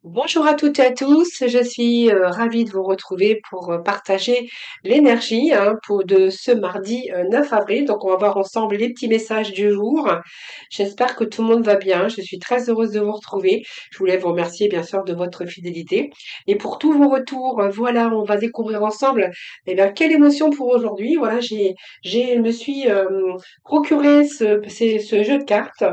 Bonjour à toutes et à tous, je suis ravie de vous retrouver pour partager l'énergie de ce mardi 9 avril. Donc on va voir ensemble les petits messages du jour. J'espère que tout le monde va bien, je suis très heureuse de vous retrouver. Je voulais vous remercier bien sûr de votre fidélité. Et pour tous vos retours, voilà, on va découvrir ensemble quelle émotion pour aujourd'hui. Voilà, je me suis procuré ce jeu de cartes.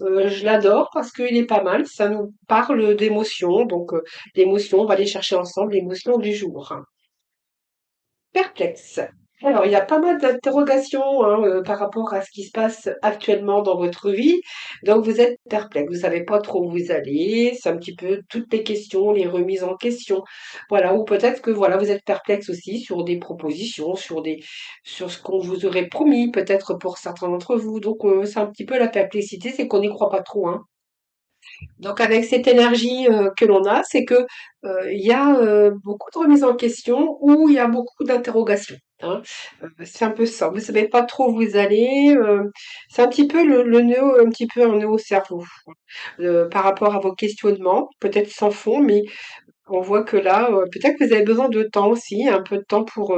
Je l'adore parce qu'il est pas mal, ça nous parle d'émotions, donc l'émotion, on va aller chercher ensemble l'émotion du jour. Perplexe. Alors, il y a pas mal d'interrogations par rapport à ce qui se passe actuellement dans votre vie. Donc, vous êtes perplexe, vous savez pas trop où vous allez. C'est un petit peu toutes les questions, les remises en question. Voilà, ou peut-être que voilà, vous êtes perplexe aussi sur des propositions, sur ce qu'on vous aurait promis, peut-être pour certains d'entre vous. Donc, c'est un petit peu la perplexité, c'est qu'on n'y croit pas trop, hein. Donc avec cette énergie que l'on a, c'est que il y a beaucoup de remises en question ou il y a beaucoup d'interrogations, hein. C'est un peu ça. Vous savez pas trop où vous allez. C'est un petit peu le nœud, un petit peu un nœud au cerveau par rapport à vos questionnements, peut-être sans fond, mais on voit que là, peut-être que vous avez besoin de temps aussi, un peu de temps pour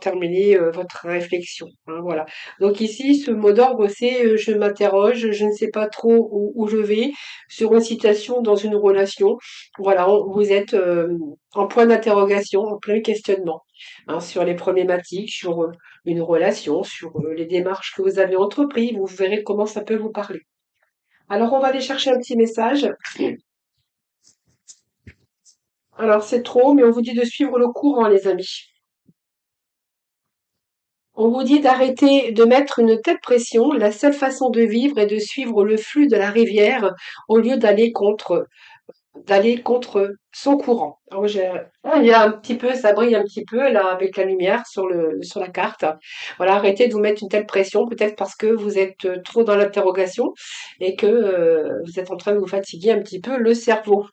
terminer, votre réflexion, hein, voilà. Donc ici, ce mot d'ordre, c'est, je m'interroge, je ne sais pas trop où je vais sur une situation dans une relation. Voilà, vous êtes, en point d'interrogation, en plein questionnement, hein, sur les problématiques, sur, une relation, sur, les démarches que vous avez entreprises. Vous verrez comment ça peut vous parler. Alors on va aller chercher un petit message. Alors c'est trop, mais on vous dit de suivre le courant, les amis. On vous dit d'arrêter de mettre une telle pression. La seule façon de vivre est de suivre le flux de la rivière au lieu d'aller contre son courant. Il y a un petit peu, ça brille un petit peu là avec la lumière sur la carte. Voilà, arrêtez de vous mettre une telle pression, peut-être parce que vous êtes trop dans l'interrogation et que vous êtes en train de vous fatiguer un petit peu le cerveau.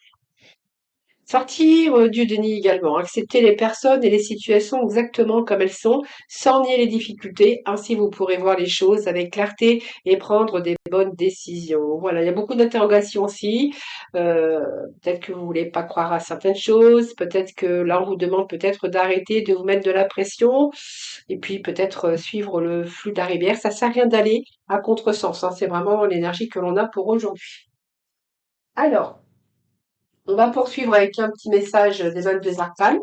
Sortir du déni également, accepter les personnes et les situations exactement comme elles sont, sans nier les difficultés. Ainsi, vous pourrez voir les choses avec clarté et prendre des bonnes décisions. Voilà, il y a beaucoup d'interrogations aussi. Euh, Peut-être que vous voulez pas croire à certaines choses. Peut-être que là, on vous demande peut-être d'arrêter de vous mettre de la pression. Et puis peut-être suivre le flux de la rivière. Ça sert à rien d'aller à contresens, hein. C'est vraiment l'énergie que l'on a pour aujourd'hui. Alors, on va poursuivre avec un petit message des 22 arcanes.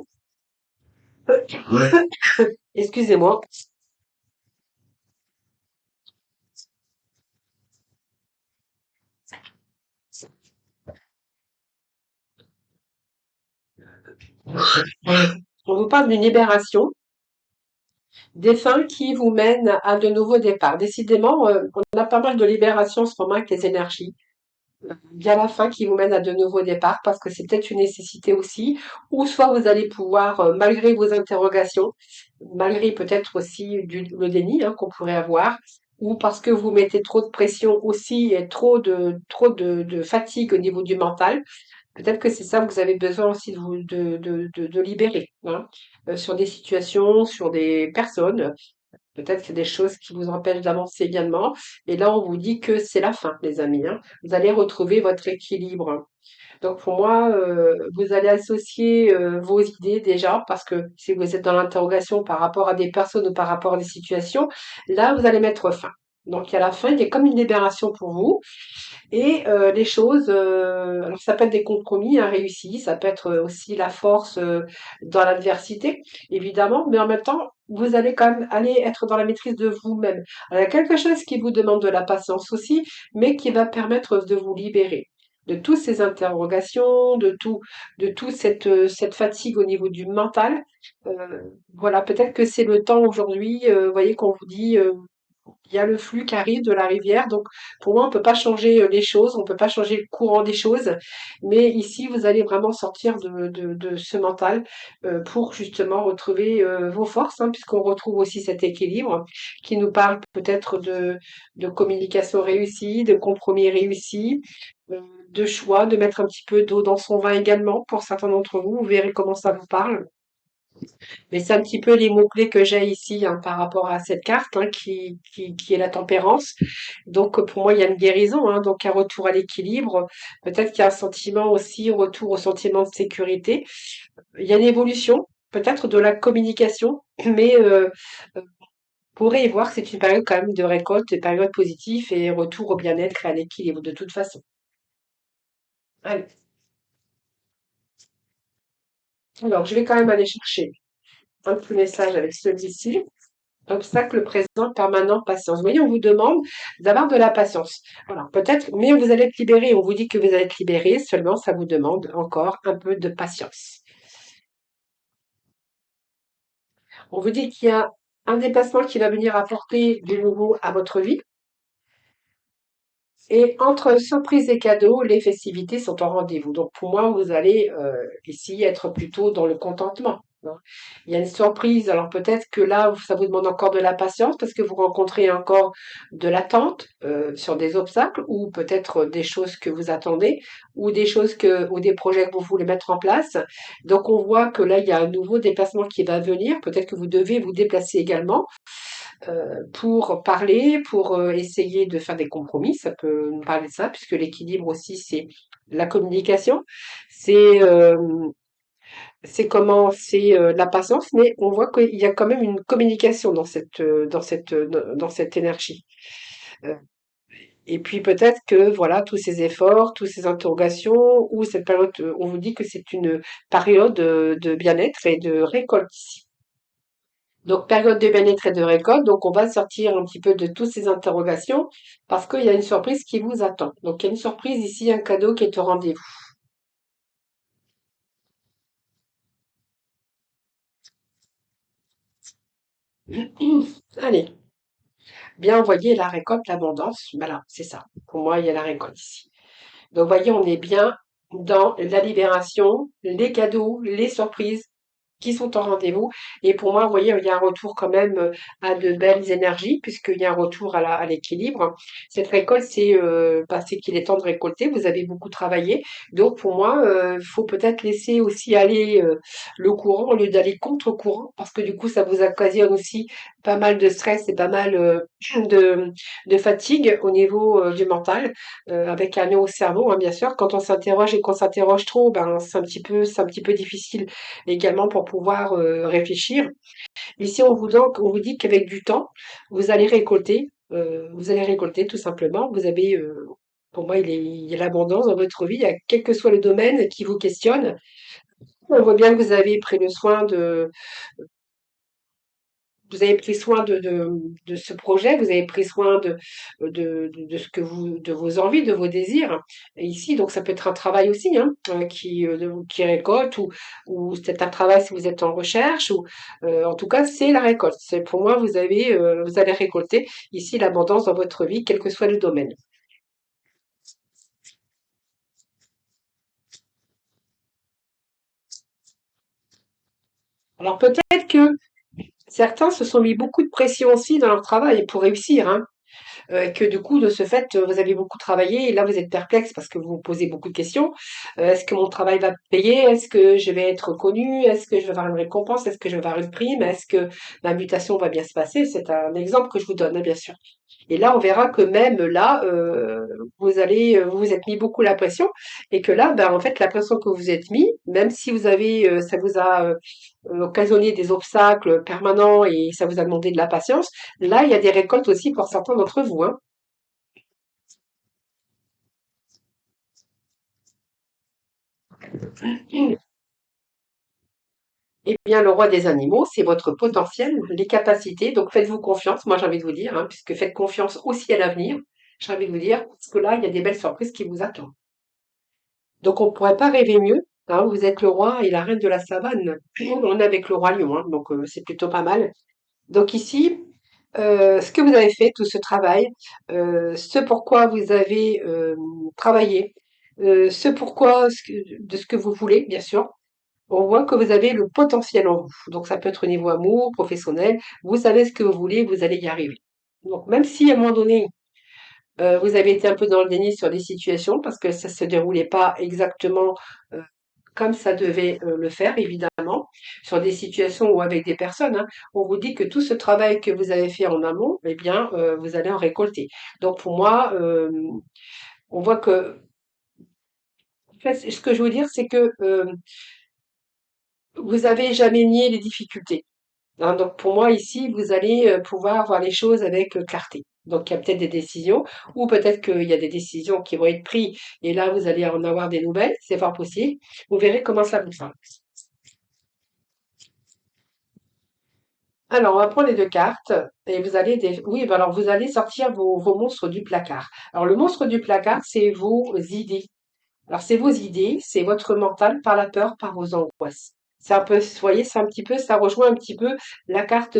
Ouais. Excusez-moi. On vous parle d'une libération, des fins qui vous mènent à de nouveaux départs. Décidément, on a pas mal de libérations en ce moment avec les énergies. Bien la fin qui vous mène à de nouveaux départs parce que c'est peut-être une nécessité aussi. Ou soit vous allez pouvoir, malgré vos interrogations, malgré peut-être aussi le déni qu'on pourrait avoir, ou parce que vous mettez trop de pression aussi et trop de fatigue au niveau du mental. Peut-être que c'est ça que vous avez besoin aussi de libérer, hein, sur des situations, sur des personnes. Peut-être que c'est des choses qui vous empêchent d'avancer également. Et là, on vous dit que c'est la fin, les amis, hein. Vous allez retrouver votre équilibre. Donc pour moi, vous allez associer vos idées déjà, parce que si vous êtes dans l'interrogation par rapport à des personnes ou par rapport à des situations, là, vous allez mettre fin. Donc à la fin, il y a comme une libération pour vous. Et les choses, alors ça peut être des compromis réussis, ça peut être aussi la force dans l'adversité, évidemment, mais en même temps, vous allez quand même aller être dans la maîtrise de vous-même. Alors, il y a quelque chose qui vous demande de la patience aussi, mais qui va permettre de vous libérer de toutes ces interrogations, de tout cette fatigue au niveau du mental. Voilà, peut-être que c'est le temps aujourd'hui, vous voyez, qu'on vous dit il y a le flux qui arrive de la rivière. Donc, pour moi, on peut pas changer les choses, on peut pas changer le courant des choses. Mais ici, vous allez vraiment sortir de ce mental pour justement retrouver vos forces, hein, puisqu'on retrouve aussi cet équilibre qui nous parle peut-être de communication réussie, de compromis réussis, de choix, de mettre un petit peu d'eau dans son vin également pour certains d'entre vous. Vous verrez comment ça vous parle. Mais c'est un petit peu les mots-clés que j'ai ici hein, par rapport à cette carte hein, qui est la tempérance. Donc pour moi, il y a une guérison, hein, donc un retour à l'équilibre. Peut-être qu'il y a un sentiment aussi, retour au sentiment de sécurité. Il y a une évolution, peut-être de la communication, mais vous pourrez y voir que c'est une période quand même de récolte, une période positive et retour au bien-être et à l'équilibre de toute façon. Allez. Alors, je vais quand même aller chercher un petit message avec celui-ci. Obstacle présent, permanent, patience. Vous voyez, on vous demande d'avoir de la patience. Voilà, peut-être, mais vous allez être libéré. On vous dit que vous allez être libéré, seulement ça vous demande encore un peu de patience. On vous dit qu'il y a un déplacement qui va venir apporter du nouveau à votre vie. Et entre surprise et cadeaux, les festivités sont en rendez-vous. Donc pour moi, vous allez ici être plutôt dans le contentement, hein. Il y a une surprise. Alors peut-être que là, ça vous demande encore de la patience parce que vous rencontrez encore de l'attente sur des obstacles ou peut-être des choses que vous attendez ou des choses ou des projets que vous voulez mettre en place. Donc on voit que là, il y a un nouveau déplacement qui va venir. Peut-être que vous devez vous déplacer également pour parler, pour essayer de faire des compromis. Ça peut nous parler de ça, puisque l'équilibre aussi, c'est la communication. C'est c'est la patience, mais on voit qu'il y a quand même une communication dans cette énergie. Euh, et puis peut-être que voilà, tous ces efforts, toutes ces interrogations, ou cette période, on vous dit que c'est une période de bien-être et de récolte ici. Donc, période de bien-être et de récolte. Donc, on va sortir un petit peu de toutes ces interrogations parce qu'il y a une surprise qui vous attend. Donc, il y a une surprise ici, un cadeau qui est au rendez-vous. Allez, bien envoyer la récolte, l'abondance. Voilà, c'est ça. Pour moi, il y a la récolte ici. Donc, voyez, on est bien dans la libération, les cadeaux, les surprises qui sont en rendez-vous. Et pour moi, vous voyez, il y a un retour quand même à de belles énergies, puisqu'il y a un retour à l'équilibre. Cette récolte, c'est qu'il est temps de récolter. Vous avez beaucoup travaillé. Donc, pour moi, il faut peut-être laisser aussi aller le courant au lieu d'aller contre-courant, parce que du coup, ça vous occasionne aussi pas mal de stress et pas mal de, de fatigue au niveau du mental, avec un nœud au cerveau, hein, bien sûr. Quand on s'interroge et qu'on s'interroge trop, ben, c'est un petit peu difficile également pour pouvoir réfléchir. Ici, on vous dit qu'avec du temps, vous allez récolter tout simplement. Vous avez, pour moi, il y a l'abondance dans votre vie, quel que soit le domaine qui vous questionne. On voit bien que vous avez pris le soin vous avez pris soin de ce projet, vous avez pris soin de ce que de vos envies, de vos désirs. Et ici, donc ça peut être un travail aussi, hein, qui récolte ou c'est peut-être un travail si vous êtes en recherche ou, en tout cas, c'est la récolte. C'est pour moi, vous allez récolter ici l'abondance dans votre vie, quel que soit le domaine. Alors peut-être que certains se sont mis beaucoup de pression aussi dans leur travail pour réussir, hein. Que du coup, de ce fait, vous avez beaucoup travaillé et là, vous êtes perplexe parce que vous vous posez beaucoup de questions. Est-ce que mon travail va me payer? Est-ce que je vais être reconnu? Est-ce que je vais avoir une récompense? Est-ce que je vais avoir une prime? Est-ce que ma mutation va bien se passer? C'est un exemple que je vous donne, hein, bien sûr. Et là, on verra que même là, vous vous êtes mis beaucoup la pression et que là, ben, en fait, la pression que vous êtes mis, même si ça vous a occasionné des obstacles permanents et ça vous a demandé de la patience, là, il y a des récoltes aussi pour certains d'entre vous, hein. Eh bien, le roi des animaux, c'est votre potentiel, les capacités. Donc, faites-vous confiance, moi j'ai envie de vous dire, hein, puisque faites confiance aussi à l'avenir. J'ai envie de vous dire, parce que là, il y a des belles surprises qui vous attendent. Donc, on ne pourrait pas rêver mieux, hein. Vous êtes le roi et la reine de la savane. On est avec le roi lion, hein, donc c'est plutôt pas mal. Donc ici, ce que vous avez fait, tout ce travail, ce pourquoi vous avez travaillé, ce pourquoi de ce que vous voulez, bien sûr. On voit que vous avez le potentiel en vous. Donc ça peut être au niveau amour, professionnel. Vous savez ce que vous voulez, vous allez y arriver. Donc même si à un moment donné, vous avez été un peu dans le déni sur des situations parce que ça se déroulait pas exactement comme ça devait le faire, évidemment, sur des situations ou avec des personnes, hein. On vous dit que tout ce travail que vous avez fait en amont, eh bien, vous allez en récolter. Donc pour moi, on voit que, en fait, ce que je veux dire, c'est que vous avez jamais nié les difficultés. Hein, donc pour moi ici, vous allez pouvoir voir les choses avec clarté. Donc il y a peut-être des décisions, ou peut-être qu'il y a des décisions qui vont être prises, et là vous allez en avoir des nouvelles, c'est fort possible. Vous verrez comment ça vous sent. Alors on va prendre les deux cartes, et vous allez, oui, ben alors vous allez sortir vos monstres du placard. Alors le monstre du placard, c'est vos idées. Alors, c'est vos idées, c'est votre mental par la peur, par vos angoisses. C'est un peu, vous voyez, c'est un petit peu, ça rejoint un petit peu la carte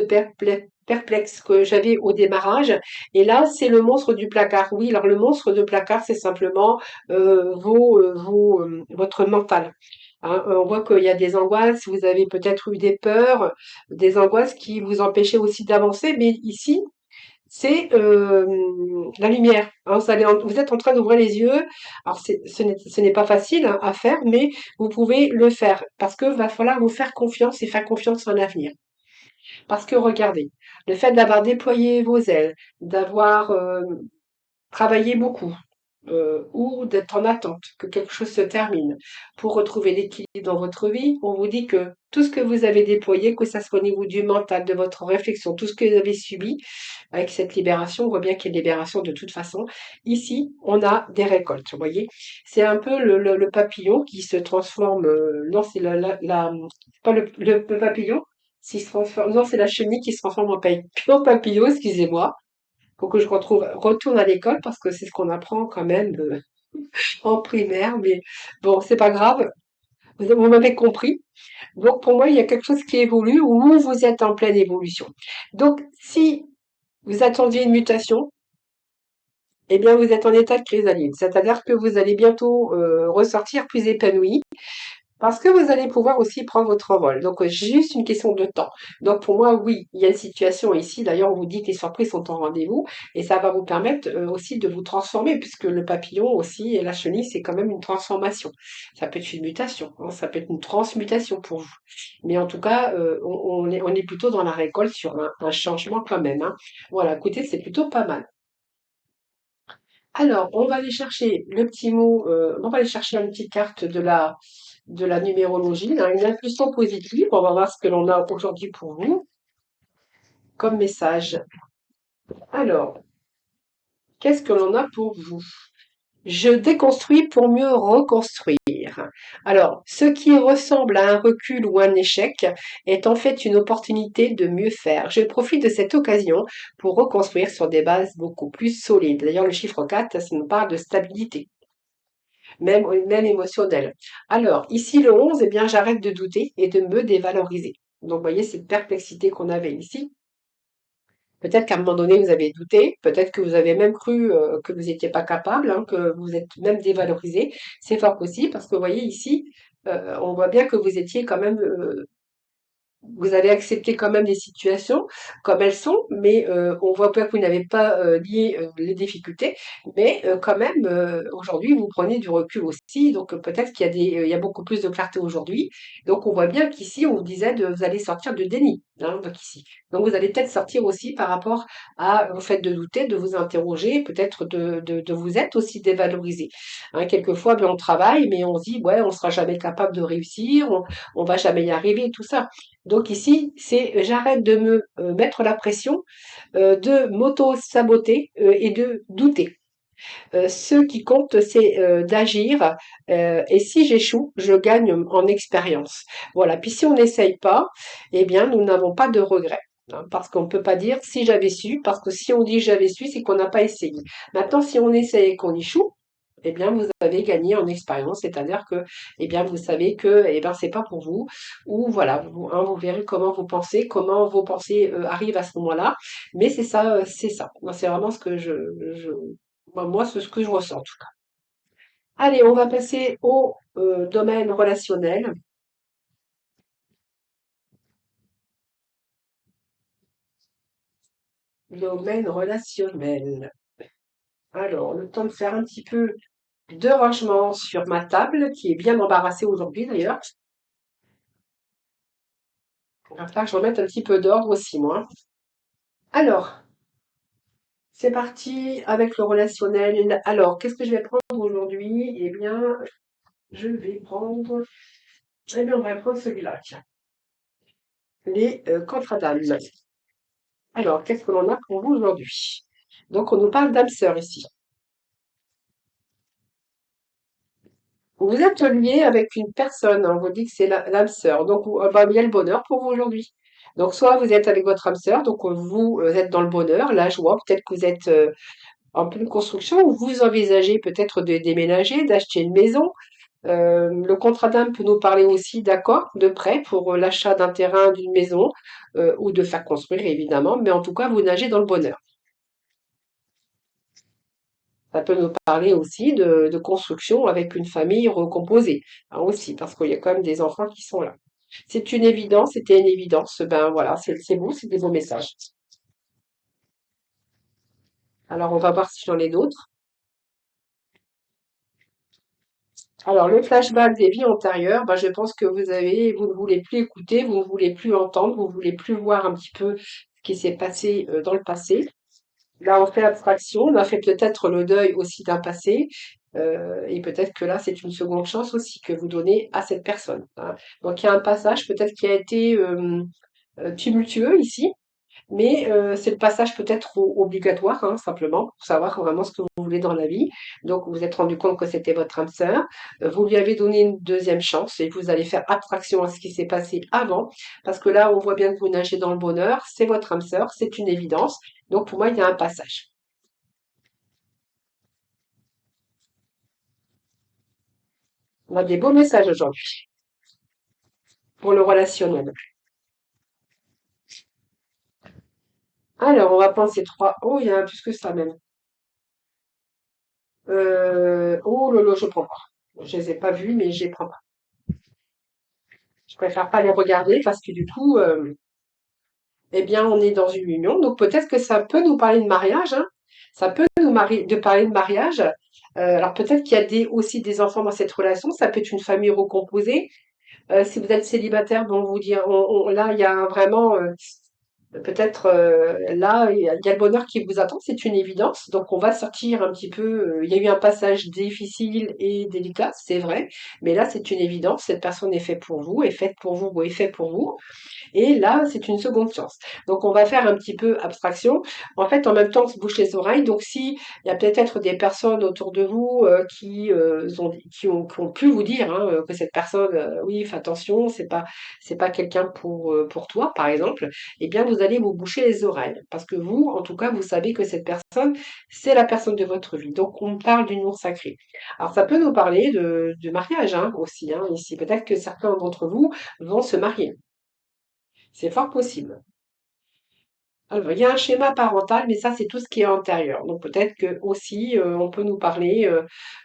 perplexe que j'avais au démarrage. Et là, c'est le monstre du placard. Oui, alors le monstre de placard, c'est simplement votre mental. Hein, on voit qu'il y a des angoisses, vous avez peut-être eu des peurs, des angoisses qui vous empêchaient aussi d'avancer, mais ici, c'est la lumière. Hein, vous êtes en train d'ouvrir les yeux. Alors ce n'est pas facile hein, à faire, mais vous pouvez le faire parce que va falloir vous faire confiance et faire confiance en l'avenir. Parce que regardez, le fait d'avoir déployé vos ailes, d'avoir travaillé beaucoup, ou d'être en attente que quelque chose se termine pour retrouver l'équilibre dans votre vie, on vous dit que tout ce que vous avez déployé, que ça soit au niveau du mental, de votre réflexion, tout ce que vous avez subi, avec cette libération, on voit bien qu'il y a une libération de toute façon. Ici, on a des récoltes, vous voyez. C'est un peu le papillon qui se transforme, non, c'est pas le papillon, s'il se transforme, non, c'est la chenille qui se transforme en papillon, excusez-moi. Faut que je retourne à l'école parce que c'est ce qu'on apprend quand même en primaire, mais bon, c'est pas grave. Vous m'avez compris. Donc pour moi, il y a quelque chose qui évolue ou vous êtes en pleine évolution. Donc si vous attendiez une mutation, eh bien vous êtes en état de chrysalide, c'est-à-dire que vous allez bientôt ressortir plus épanoui. Parce que vous allez pouvoir aussi prendre votre envol. Donc, juste une question de temps. Donc, pour moi, oui, il y a une situation ici. D'ailleurs, on vous dit que les surprises sont en rendez-vous et ça va vous permettre aussi de vous transformer puisque le papillon aussi et la chenille, c'est quand même une transformation. Ça peut être une mutation, hein, ça peut être une transmutation pour vous. Mais en tout cas, on est plutôt dans la récolte sur un changement quand même, hein. Voilà, écoutez, c'est plutôt pas mal. Alors, on va aller chercher le petit mot, on va aller chercher une petite carte de la numérologie, hein, une impulsion positive. On va voir ce que l'on a aujourd'hui pour vous comme message. Alors, qu'est-ce que l'on a pour vous? Je déconstruis pour mieux reconstruire. Alors, ce qui ressemble à un recul ou un échec est en fait une opportunité de mieux faire. Je profite de cette occasion pour reconstruire sur des bases beaucoup plus solides. D'ailleurs, le chiffre 4, ça nous parle de stabilité. Même émotionnel. Alors, ici, le 11, eh bien, j'arrête de douter et de me dévaloriser. Donc, vous voyez cette perplexité qu'on avait ici. Peut-être qu'à un moment donné, vous avez douté, peut-être que vous avez même cru que vous n'étiez pas capable, hein, que vous êtes même dévalorisé. C'est fort possible parce que vous voyez ici, on voit bien que vous étiez quand même vous avez accepté quand même les situations comme elles sont, mais on voit bien que vous n'avez pas lié les difficultés, mais quand même aujourd'hui vous prenez du recul aussi, donc peut-être qu'il y a il y a beaucoup plus de clarté aujourd'hui. Donc on voit bien qu'ici on vous disait de vous allez sortir de déni, hein, donc ici. Donc vous allez peut-être sortir aussi par rapport au fait de douter, de vous interroger, peut-être de vous être aussi dévalorisé. Hein, quelquefois, ben, on travaille, mais on se dit ouais, on sera jamais capable de réussir, on va jamais y arriver, tout ça. Donc ici, c'est j'arrête de me mettre la pression, de m'auto-saboter et de douter. Ce qui compte, c'est d'agir. Et si j'échoue, je gagne en expérience. Voilà. Puis si on n'essaye pas, eh bien, nous n'avons pas de regrets. Hein, parce qu'on ne peut pas dire si j'avais su, parce que si on dit j'avais su, c'est qu'on n'a pas essayé. Maintenant, si on essaye et qu'on échoue, eh bien, vous avez gagné en expérience, c'est-à-dire que, eh bien, vous savez que, eh bien, c'est pas pour vous, ou voilà, vous, hein, vous verrez comment vos pensées arrivent à ce moment-là. Mais c'est ça, c'est ça. Moi, c'est vraiment ce que moi, c'est ce que je ressens en tout cas. Allez, on va passer au domaine relationnel. Domaine relationnel. Alors, le temps de faire un petit peu. deux rangements sur ma table, qui est bien embarrassée aujourd'hui d'ailleurs. Il va falloir que je remette un petit peu d'ordre aussi, moi. Alors, c'est parti avec le relationnel. Alors, qu'est-ce que je vais prendre aujourd'hui? Eh bien, je vais prendre. Eh bien, on va prendre celui-là, tiens. Les contradames. Alors, qu'est-ce que l'on a pour vous aujourd'hui? Donc, on nous parle d'âme sœur ici. Vous êtes lié avec une personne, hein, on vous dit que c'est l'âme sœur. Donc, bah, il y a le bonheur pour vous aujourd'hui. Donc, soit vous êtes avec votre âme sœur, donc vous êtes dans le bonheur, la joie, peut-être que vous êtes en pleine construction, ou vous envisagez peut-être de déménager, d'acheter une maison. Le contrat d'âme peut nous parler aussi d'accords, de prêt pour l'achat d'un terrain, d'une maison, ou de faire construire évidemment, mais en tout cas, vous nagez dans le bonheur. Ça peut nous parler aussi de construction avec une famille recomposée, hein, aussi, parce qu'il y a quand même des enfants qui sont là. C'est une évidence, c'était une évidence, ben voilà, c'est vous, c'est des beaux messages. Alors on va voir si j'en ai d'autres. Alors le flashback des vies antérieures, ben, je pense que vous ne voulez plus écouter, vous ne voulez plus entendre, vous ne voulez plus voir un petit peu ce qui s'est passé dans le passé. Là, on fait abstraction, on a fait peut-être le deuil aussi d'un passé, et peut-être que là, c'est une seconde chance aussi que vous donnez à cette personne, hein. Donc, il y a un passage peut-être qui a été tumultueux ici, mais c'est le passage peut-être obligatoire, hein, simplement, pour savoir vraiment ce que vous voulez dans la vie. Donc, vous vous êtes rendu compte que c'était votre âme sœur, vous lui avez donné une deuxième chance et vous allez faire abstraction à ce qui s'est passé avant, parce que là, on voit bien que vous nagez dans le bonheur, c'est votre âme sœur, c'est une évidence. Donc, pour moi, il y a un passage. On a des beaux messages aujourd'hui pour le relationnel. Alors, on va prendre ces trois. Oh, il y en a plus que ça même. Oh, lolo, je prends pas. Je les ai pas vus, mais je les prends pas. Je préfère pas les regarder parce que du coup, eh bien, on est dans une union. Donc, peut-être que ça peut nous parler de mariage, hein. Ça peut de parler de mariage. Alors, peut-être qu'il y a aussi des enfants dans cette relation. Ça peut être une famille recomposée. Si vous êtes célibataire, bon, vous dire, là, il y a vraiment peut-être là, il y a le bonheur qui vous attend, c'est une évidence. Donc on va sortir un petit peu. Il y a eu un passage difficile et délicat, c'est vrai, mais là c'est une évidence. Cette personne est faite pour vous, est faite pour vous ou est faite pour vous. Et là, c'est une seconde chance. Donc, on va faire un petit peu abstraction. En fait, en même temps, on se bouche les oreilles. Donc, si il y a peut-être des personnes autour de vous qui ont pu vous dire, hein, que cette personne, oui, fais attention, c'est pas quelqu'un pour toi, par exemple, eh bien, vous allez vous boucher les oreilles. Parce que vous, en tout cas, vous savez que cette personne, c'est la personne de votre vie. Donc, on parle d'union sacrée. Alors, ça peut nous parler de mariage, hein, aussi, hein, ici. Peut-être que certains d'entre vous vont se marier. C'est fort possible. Alors, il y a un schéma parental, mais ça, c'est tout ce qui est antérieur. Donc, peut-être que aussi, on peut nous parler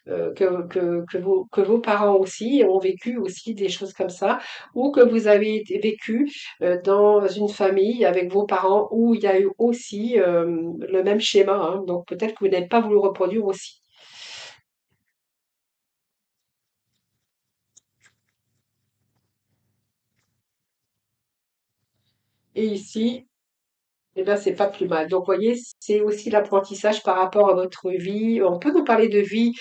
que vos parents aussi ont vécu aussi des choses comme ça, ou que vous avez vécu dans une famille avec vos parents où il y a eu aussi le même schéma, hein. Donc, peut-être que vous n'avez pas voulu reproduire aussi. Et ici, eh bien, c'est pas plus mal. Donc, vous voyez, c'est aussi l'apprentissage par rapport à votre vie. On peut nous parler de vie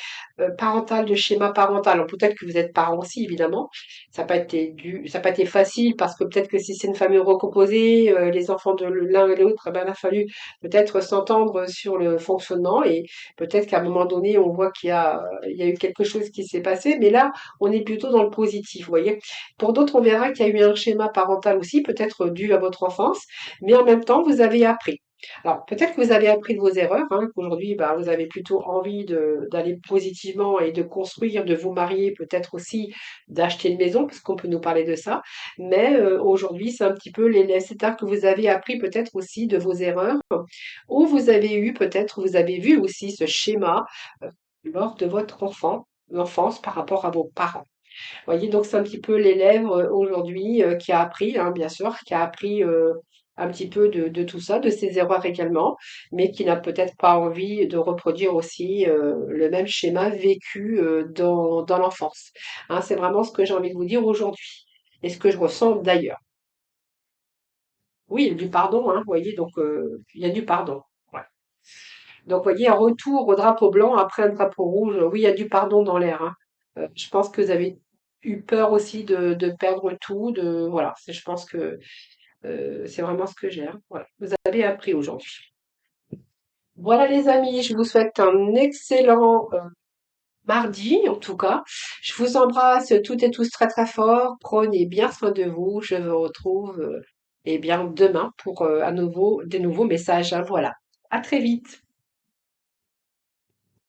parentale, de schéma parental. Alors, peut-être que vous êtes parent aussi, évidemment. Ça n'a pas été facile parce que peut-être que si c'est une famille recomposée, les enfants de l'un et l'autre, eh ben, il a fallu peut-être s'entendre sur le fonctionnement et peut-être qu'à un moment donné, on voit il y a eu quelque chose qui s'est passé. Mais là, on est plutôt dans le positif, vous voyez. Pour d'autres, on verra qu'il y a eu un schéma parental aussi, peut-être dû à votre enfance, mais en même temps, vous avez appris. Alors, peut-être que vous avez appris de vos erreurs, hein, qu'aujourd'hui, bah, vous avez plutôt envie d'aller positivement et de construire, de vous marier, peut-être aussi d'acheter une maison, parce qu'on peut nous parler de ça. Mais aujourd'hui, c'est un petit peu c'est-à-dire que vous avez appris peut-être aussi de vos erreurs, ou vous avez eu peut-être, vous avez vu aussi ce schéma euh, lors de votre l'enfance par rapport à vos parents. Voyez, donc c'est un petit peu l'élève aujourd'hui qui a appris, hein, bien sûr, qui a appris un petit peu de tout ça, de ses erreurs également, mais qui n'a peut-être pas envie de reproduire aussi le même schéma vécu dans l'enfance. Hein, c'est vraiment ce que j'ai envie de vous dire aujourd'hui et ce que je ressens d'ailleurs. Oui, il y a du pardon, hein, vous voyez, donc il y a du pardon. Ouais. Donc, vous voyez, un retour au drapeau blanc après un drapeau rouge, oui, il y a du pardon dans l'air, hein. Je pense que vous avez eu peur aussi de perdre tout, voilà, je pense que c'est vraiment ce que j'ai, hein. Voilà, vous avez appris aujourd'hui. Voilà les amis, je vous souhaite un excellent mardi en tout cas. Je vous embrasse toutes et tous très très fort. Prenez bien soin de vous. Je vous retrouve eh bien demain pour à nouveau des nouveaux messages, hein. Voilà. À très vite.